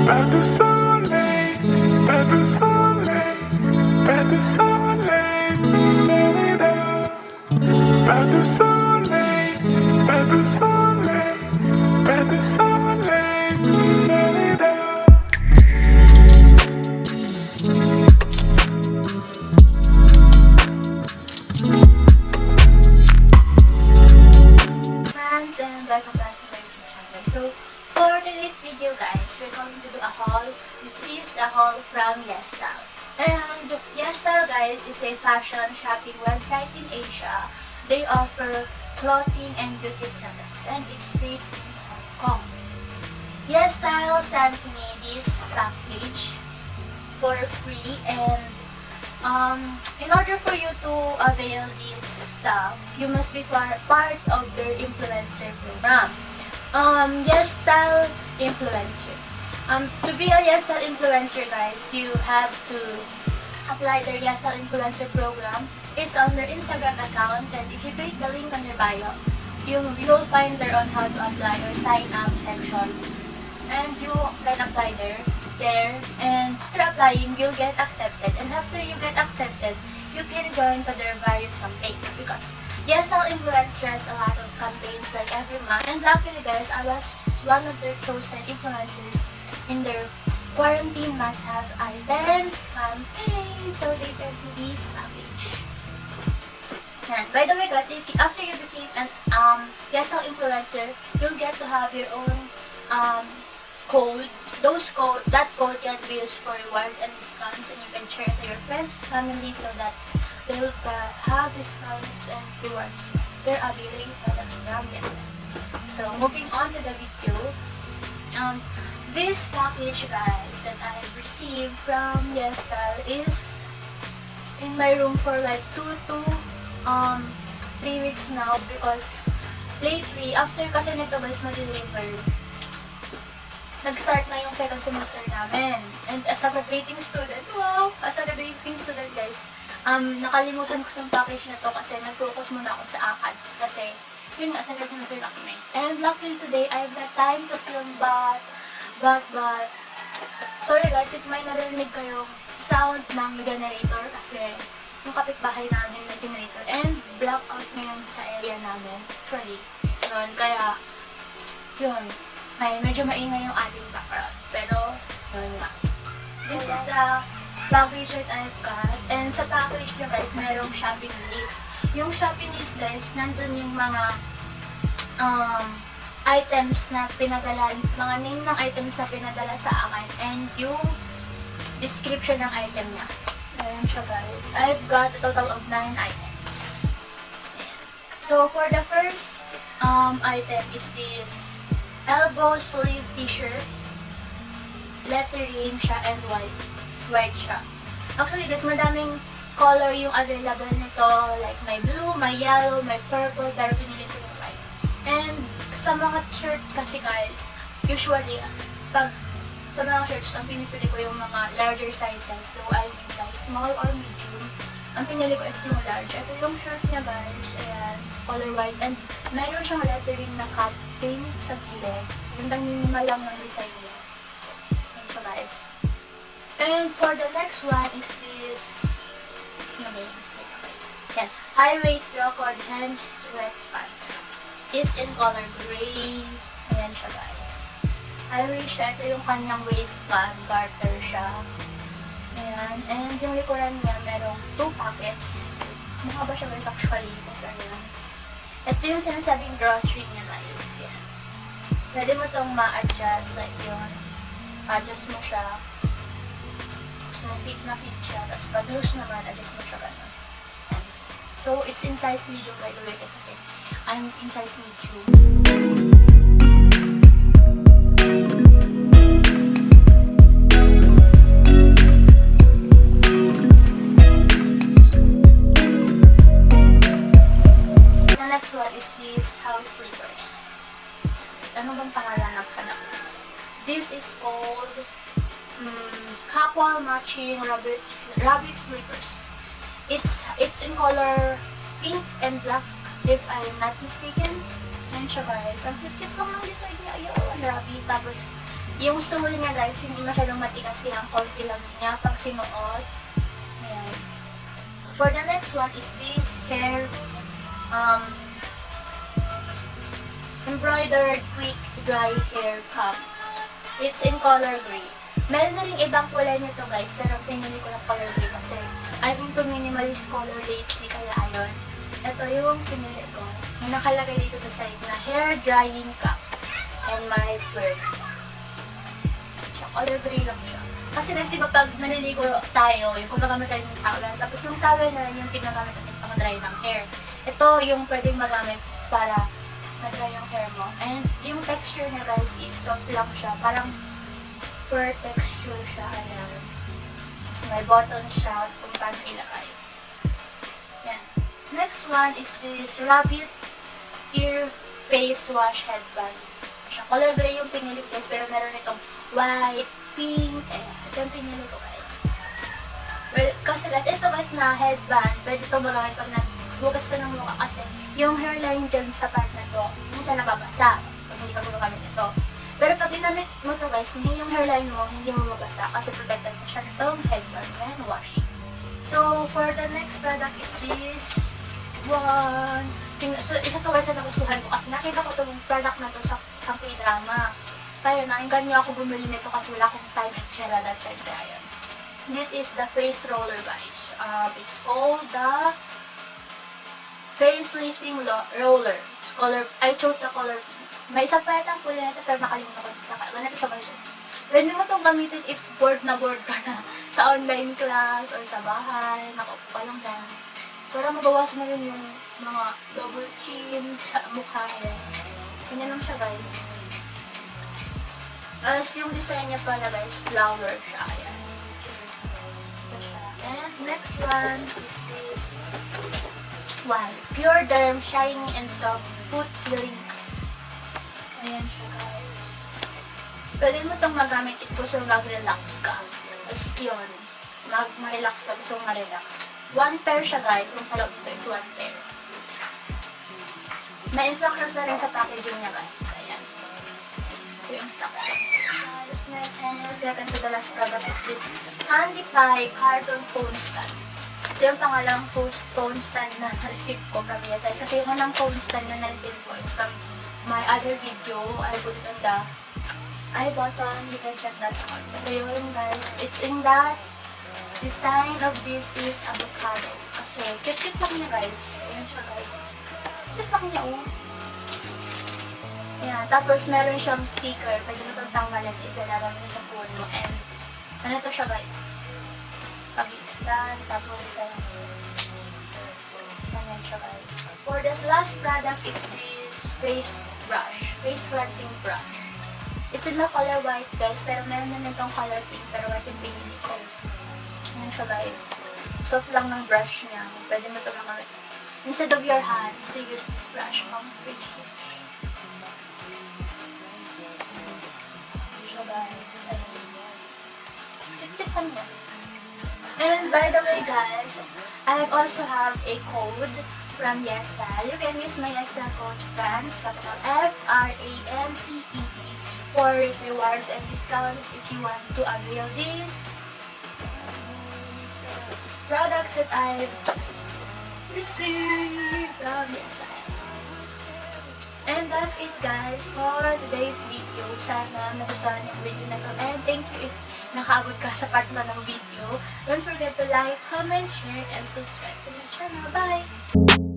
Pas de soleil, pas de soleil, pas de soleil, da-da-da. Pas de soleil, pas de soleil, pas de soleil, da-da-da. Friends, and welcome back to my YouTube channel. So, for today's video guys, we're going to do a haul. This is a haul from Yesstyle. And Yesstyle guys is a fashion shopping website in Asia. They offer clothing and beauty products and it's based in Hong Kong. Yesstyle sent me this package for free, and in order for you to avail this stuff, you must be part of their influencer program. Yesstyle influencer. To be a Yesstyle influencer, guys, you have to apply their Yesstyle influencer program. It's on their Instagram account, and if you click the link on their bio, you'll find there on how to apply or sign up section, and you can apply there. And after applying, you'll get accepted, and after you get accepted, you can join to their various campaigns, because Yesstyle influencers a lot of campaigns like every month. And luckily guys, I was one of their chosen influencers in their quarantine must-have items campaign, so they sent me this package. And by the way guys, after you became an Yesstyle influencer, you'll get to have your own code. That code can be used for rewards and discounts, and you can share it to your friends and family so that they will have discounts and rewards. They're availing products from Yesstyle. So moving on to the video, this package guys that I received from Yesstyle is in my room for like 2 to 3 weeks now, because lately after kasi nito guys ma-deliver, nag-start na yung second semester namin. And as a graduating student, guys, nakalimutan ko yung package na to kasi nag-focus muna ako sa ACADS kasi yun nga, second semester na kami. And luckily today, I've got time to film but sorry guys, if may narinig kayong sound ng generator kasi yung kapitbahay namin may generator and blackout ngayon sa area namin. Actually, yun, kaya yun, medyo maingay yung ating background. Pero, yun nga. This is the package that I've got. And sa package nyo guys, merong shopping list. Yung shopping list guys, nandun yung mga items na pinadala, mga name ng items na pinadala sa akin, and yung description ng item niya. Ayan siya guys. I've got a total of 9 items. So, for the first item is this elbow sleeve t-shirt, lettering siya and white siya. Actually guys, madaming color yung available nito, like may blue, may yellow, may purple, pero pinili ko yung white. And sa mga shirt kasi guys, usually pag sa mga shirts, ang pinipili ko yung mga larger sizes, so I mean size small or medium. Ang pinili ko is yung large. Ito yung shirt niya guys, ayan, color white, and mayroon siyang lettering na cutting sa gilid. Gandang minimal lang ng design niya. Ayan siya guys. And for the next one is this, yan, high-waist record hem sweatpants. It's in color gray. Ayan siya guys. High-waist siya. Ito yung kanyang waistband. Garter siya. Ayan. And yung likuran niya, merong 2 pockets. Mukha ba siya guys actually? Tapos ayan. Ito yung sinasabing grocery niya guys. Yan. Pwede mo itong ma-adjust. Like yun. Adjust mo siya. Gusto mo fit na fit siya. Tapos pag loose naman, adjust mo siya ganun. Yan. So, it's in size medium by the way kasi I'm in size medium. Next one is these house slippers. Ano bang pangalan ng hanap? This is called couple matching rabbit slippers. It's in color pink and black, if I'm not mistaken. Ayan siya guys. Ang cute lang ng design niya. Ayun, rabbit. Tapos Yung sole niya guys, hindi masyadong matigas kaya ang comfy lang niya pag sinuot. Ayan. For the next one is this hair embroidered quick dry hair cap. It's in color gray. Meron na rin ibang kulay nito guys, pero pinili ko ng color gray kasi I'm into minimalist color lately, kaya ayun. Ito yung pinili ko. May nakalagay dito sa side na hair drying cap and my bird. Color gray lang siya. Kasi guys, di ba pag naliligo tayo, yung kung nagamit tayo ng towel, tapos yung towel na lang yung pinagamit natin pang dry ng hair. Ito yung pwedeng magamit para na-dry yung hair mo. And yung texture niya guys is soft lang siya. Parang fur texture siya. Ayan. So may button siya kung paano ilagay. Yan. Next one is this rabbit ear face wash headband. Siya. Color gray yung pinili guys, pero meron itong white, pink, ito yung pinili ko guys. Well, kasi guys, ito guys na headband, pwede ito magamit pag nagbugas ka ng mukha kasi yung hairline dyan sa part na to, minsan nababasa pag hindi ka gumagamit ito. Pero pag ginamit mo to guys, yung hairline mo, hindi mo mabasa kasi protected mo siya nitong headband and washing. So, for the next product is this one. So, isa to guys na nagustuhan ko kasi nakita ko itong product na to sa K-drama. Kaya nainggan niya ako bumili nito kasi wala akong time and pera that time. Kaya yun. This is the face roller guys. It's called the face lifting roller. I chose the color pink. May isa pa yata ang kulay nito pero nakalimutan ko isa. Ganito siya guys. Pwede mo itong gamitin if bored na bored ka na sa online class or sa bahay. Nakaupo ka lang dyan. Para mabawasan na rin yung mga double chin sa mukha. Ganyan lang siya guys. As yung design niya pala guys, flower siya. Ayan. Ito siya. And next one is this one. Pure Derm Shiny and Soft Foot Fillings. Ayan siya guys. Pwede mo itong magamit if gusto mag-relax ka. Tapos yun, mag-relax ka, gusto mag-relax. One pair siya guys, yung sa loob ito is one pair. May instructions na rin sa packaging niya guys. Ayan. Ito yung instructions. Next, and second to the last product is this Handify carton phone stand. Ito yung pangalang phone stand na na-receive ko from Yesstyle. Kasi yung unang phone stand na na-receive ko is from my other video. I put it on the I button. You can check that out. Ito yun guys. It's in that design of this is avocado. Kasi cute-cute lang niya guys. Ayan siya guys. Cute lang niya oh. Ayan. Tapos meron siyang sticker. Pwede mo itong tanggalin if ilalagay mo sa phone mo. And ano to siya guys? Pag-stand. Tapos ganyan siya guys. For this last product is this face brush. Face cleansing brush. It's in the color white guys. Pero meron na itong color pink. Pero white yung pinili ko. Ayan siya guys. Soft lang ng brush niya. Pwede mo ito magamit. Instead of your hands, you use this brush pang face wash. And by the way guys, I also have a code from Yesstyle. You can use my Yesstyle code FRANCE, capital FRANCEE, for rewards and discounts if you want to avail these products that I've received from Yesstyle. And that's it guys for today's video. Sana nagustuhan yung video na to. And thank you if nakaabot ka sa part na ng video. Don't forget to like, comment, share, and subscribe to my channel. Bye!